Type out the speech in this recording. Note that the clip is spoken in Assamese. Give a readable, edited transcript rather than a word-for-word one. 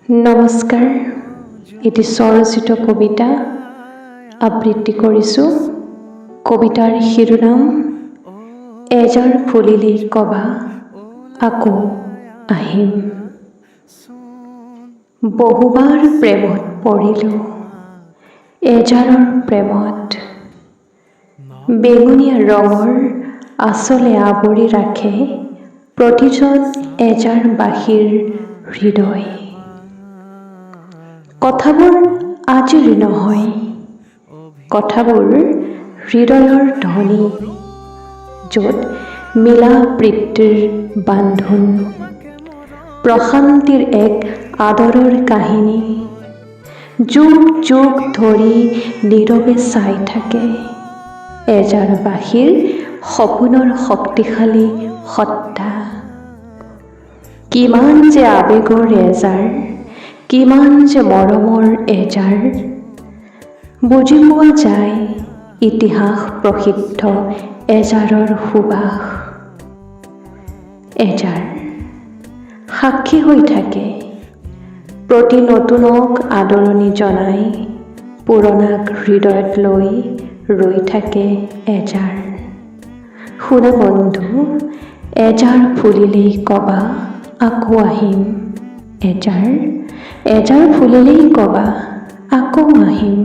নমস্কাৰ, এটি স্বৰচিত কবিতা আবৃত্তি কৰিছোঁ। কবিতাৰ শিৰোনাম এজাৰ ফুলিলি কবা আকৌ আহিম। বহুবাৰ প্ৰেমত পৰিলোঁ, এজাৰৰ প্ৰেমত। বেঙুনীয়া ৰঙৰ আঁচলে আৱৰি ৰাখে প্ৰতিজন এজাৰ বাসীৰ হৃদয়। কথাবোৰ আজিৰ নহয়, কথাবোৰ হৃদয়ৰ ধ্বনি, য'ত মিলা প্ৰীতিৰ বান্ধোন, প্ৰশান্তিৰ এক আদৰৰ কাহিনী। যুগ যুগ ধৰি নীৰৱে চাই থাকে এজাৰবাসীৰ সপোনৰ শক্তিশালী সত্তা। কিমান যে আৱেগৰ এজাৰ, কিমান যে মৰমৰ এজাৰ, বুজি পোৱা যায় ইতিহাস প্ৰসিদ্ধ এজাৰৰ সুবাস। এজাৰ সাক্ষী হৈ থাকে, প্ৰতি নতুনক আদৰণি জনাই, পুৰণাক হৃদয়ত লৈ ৰৈ থাকে এজাৰ। শুনা বন্ধু, এজাৰ ফুলিলেই কবা আকৌ আহিম। এজাৰ ফুলিলেই কবা আকৌ আহিম।